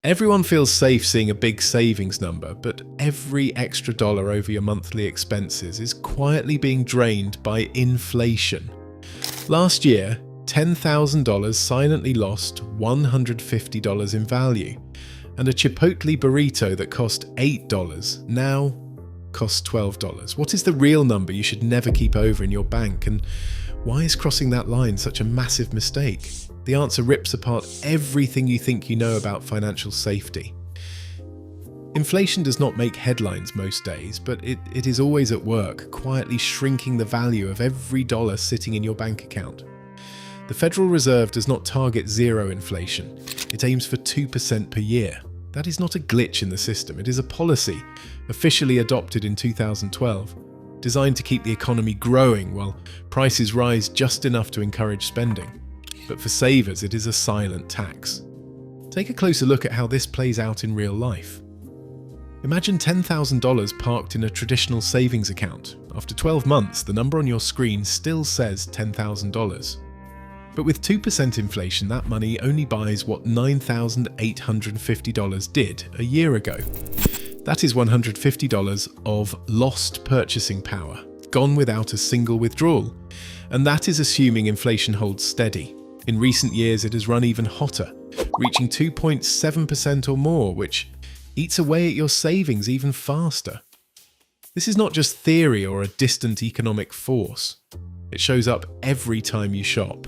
Everyone feels safe seeing a big savings number, but every extra dollar over your monthly expenses is quietly being drained by inflation. Last year, $10,000 silently lost $150 in value, and a Chipotle burrito that cost $8 now costs $12. What is the real number you should never keep over in your bank, and why is crossing that line such a massive mistake? The answer rips apart everything you think you know about financial safety. Inflation does not make headlines most days, but it is always at work, quietly shrinking the value of every dollar sitting in your bank account. The Federal Reserve does not target zero inflation. It aims for 2% per year. That is not a glitch in the system. It is a policy, officially adopted in 2012, designed to keep the economy growing while prices rise just enough to encourage spending. But for savers, it is a silent tax. Take a closer look at how this plays out in real life. Imagine $10,000 parked in a traditional savings account. After 12 months, the number on your screen still says $10,000. But with 2% inflation, that money only buys what $9,850 did a year ago. That is $150 of lost purchasing power, gone without a single withdrawal. And that is assuming inflation holds steady. In recent years, it has run even hotter, reaching 2.7% or more, which eats away at your savings even faster. This is not just theory or a distant economic force. It shows up every time you shop.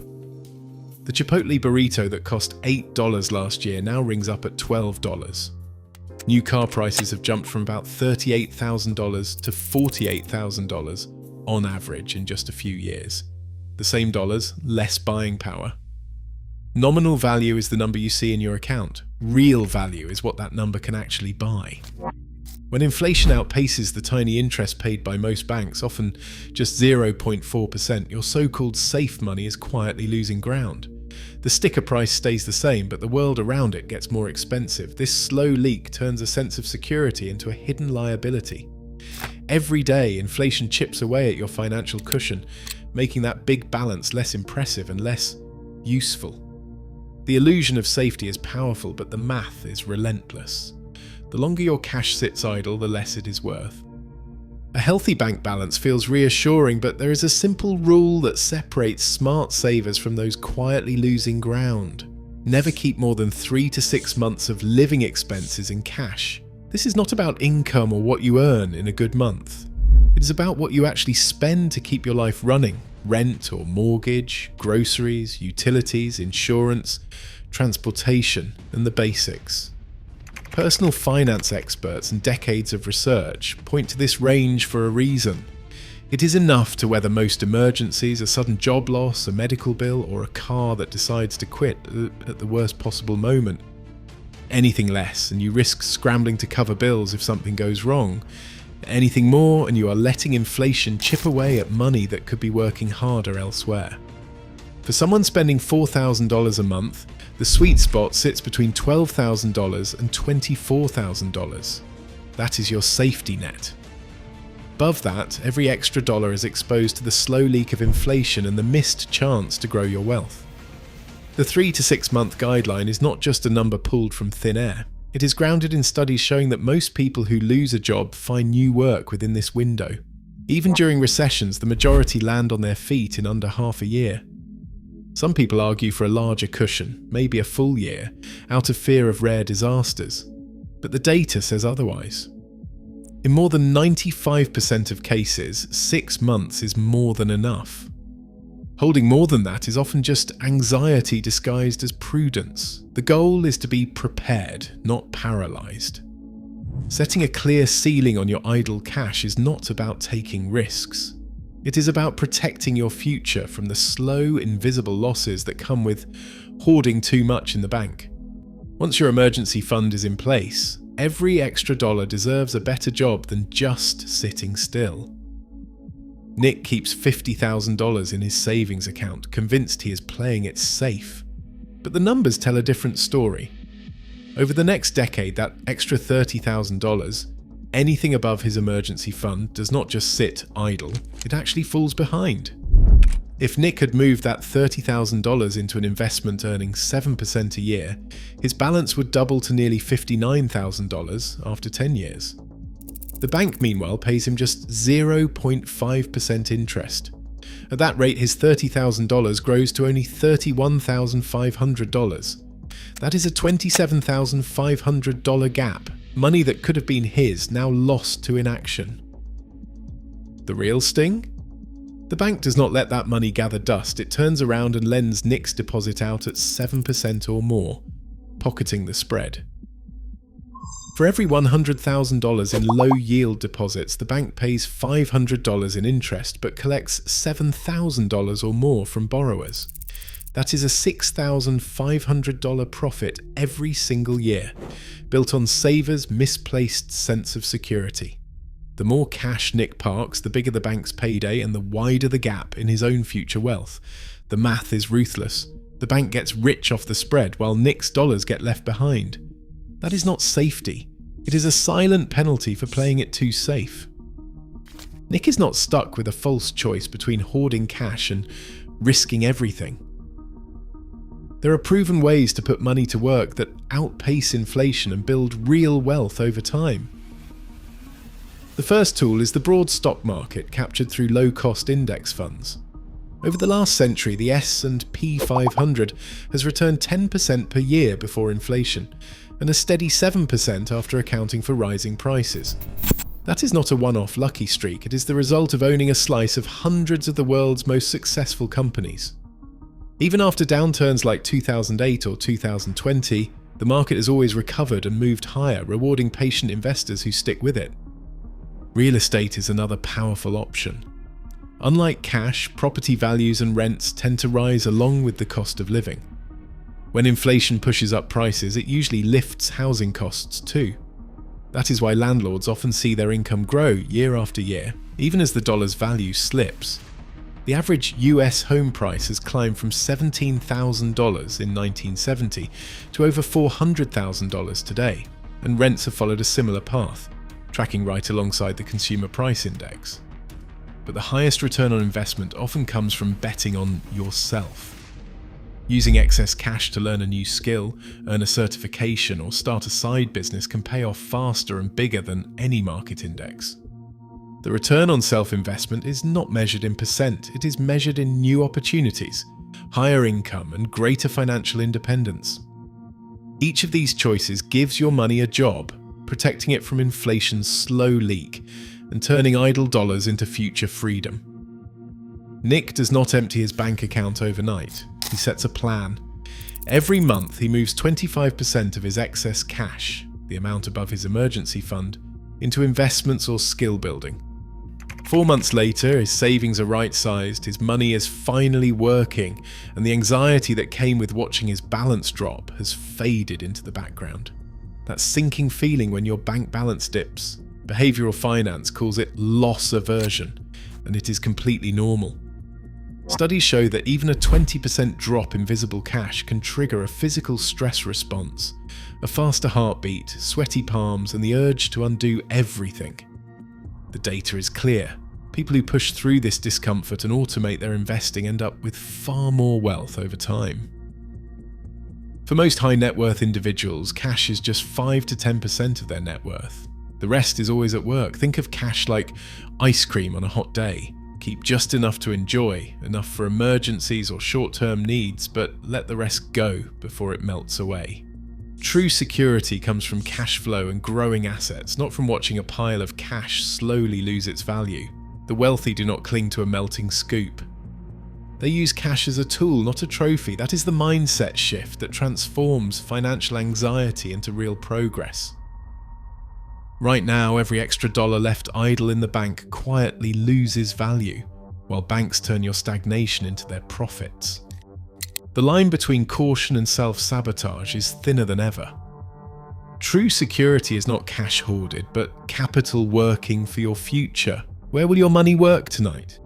The Chipotle burrito that cost $8 last year now rings up at $12. New car prices have jumped from about $38,000 to $48,000 on average in just a few years. The same dollars, less buying power. Nominal value is the number you see in your account. Real value is what that number can actually buy. When inflation outpaces the tiny interest paid by most banks, often just 0.4%, your so-called safe money is quietly losing ground. The sticker price stays the same, but the world around it gets more expensive. This slow leak turns a sense of security into a hidden liability. Every day, inflation chips away at your financial cushion, making that big balance less impressive and less useful. The illusion of safety is powerful, but the math is relentless. The longer your cash sits idle, the less it is worth. A healthy bank balance feels reassuring, but there is a simple rule that separates smart savers from those quietly losing ground. Never keep more than 3 to 6 months of living expenses in cash. This is not about income or what you earn in a good month. It is about what you actually spend to keep your life running. Rent or mortgage, groceries, utilities, insurance, transportation, and the basics. Personal finance experts and decades of research point to this range for a reason. It is enough to weather most emergencies, a sudden job loss, a medical bill, or a car that decides to quit at the worst possible moment. Anything less, and you risk scrambling to cover bills if something goes wrong. Anything more, and you are letting inflation chip away at money that could be working harder elsewhere. For someone spending $4,000 a month, the sweet spot sits between $12,000 and $24,000. That is your safety net. Above that, every extra dollar is exposed to the slow leak of inflation and the missed chance to grow your wealth. The 3 to 6 month guideline is not just a number pulled from thin air. It is grounded in studies showing that most people who lose a job find new work within this window. Even during recessions, the majority land on their feet in under half a year. Some people argue for a larger cushion, maybe a full year, out of fear of rare disasters. But the data says otherwise. In more than 95% of cases, 6 months is more than enough. Holding more than that is often just anxiety disguised as prudence. The goal is to be prepared, not paralyzed. Setting a clear ceiling on your idle cash is not about taking risks. It is about protecting your future from the slow, invisible losses that come with hoarding too much in the bank. Once your emergency fund is in place, every extra dollar deserves a better job than just sitting still. Nick keeps $50,000 in his savings account, convinced he is playing it safe. But the numbers tell a different story. Over the next decade, that extra $30,000, anything above his emergency fund, does not just sit idle, it actually falls behind. If Nick had moved that $30,000 into an investment earning 7% a year, his balance would double to nearly $59,000 after 10 years. The bank, meanwhile, pays him just 0.5% interest. At that rate, his $30,000 grows to only $31,500. That is a $27,500 gap, money that could have been his, now lost to inaction. The real sting? The bank does not let that money gather dust. It turns around and lends Nick's deposit out at 7% or more, pocketing the spread. For every $100,000 in low-yield deposits, the bank pays $500 in interest but collects $7,000 or more from borrowers. That is a $6,500 profit every single year, built on savers' misplaced sense of security. The more cash Nick parks, the bigger the bank's payday and the wider the gap in his own future wealth. The math is ruthless. The bank gets rich off the spread while Nick's dollars get left behind. That is not safety. It is a silent penalty for playing it too safe. Nick is not stuck with a false choice between hoarding cash and risking everything. There are proven ways to put money to work that outpace inflation and build real wealth over time. The first tool is the broad stock market captured through low-cost index funds. Over the last century, the S&P 500 has returned 10% per year before inflation, and a steady 7% after accounting for rising prices. That is not a one-off lucky streak, it is the result of owning a slice of hundreds of the world's most successful companies. Even after downturns like 2008 or 2020, the market has always recovered and moved higher, rewarding patient investors who stick with it. Real estate is another powerful option. Unlike cash, property values and rents tend to rise along with the cost of living. When inflation pushes up prices, it usually lifts housing costs too. That is why landlords often see their income grow year after year, even as the dollar's value slips. The average US home price has climbed from $17,000 in 1970 to over $400,000 today, and rents have followed a similar path, tracking right alongside the Consumer Price Index. But the highest return on investment often comes from betting on yourself. Using excess cash to learn a new skill, earn a certification, or start a side business can pay off faster and bigger than any market index. The return on self-investment is not measured in percent, it is measured in new opportunities, higher income, and greater financial independence. Each of these choices gives your money a job, protecting it from inflation's slow leak and turning idle dollars into future freedom. Nick does not empty his bank account overnight. He sets a plan. Every month he moves 25% of his excess cash, the amount above his emergency fund, into investments or skill building. 4 months later, his savings are right-sized, his money is finally working, and the anxiety that came with watching his balance drop has faded into the background. That sinking feeling when your bank balance dips. Behavioral finance calls it loss aversion, and it is completely normal. Studies show that even a 20% drop in visible cash can trigger a physical stress response, a faster heartbeat, sweaty palms, and the urge to undo everything. The data is clear. People who push through this discomfort and automate their investing end up with far more wealth over time. For most high net worth individuals, cash is just 5 to 10% of their net worth. The rest is always at work. Think of cash like ice cream on a hot day. Keep just enough to enjoy, enough for emergencies or short-term needs, but let the rest go before it melts away. True security comes from cash flow and growing assets, not from watching a pile of cash slowly lose its value. The wealthy do not cling to a melting scoop. They use cash as a tool, not a trophy. That is the mindset shift that transforms financial anxiety into real progress. Right now, every extra dollar left idle in the bank quietly loses value, while banks turn your stagnation into their profits. The line between caution and self-sabotage is thinner than ever. True security is not cash hoarded, but capital working for your future. Where will your money work tonight?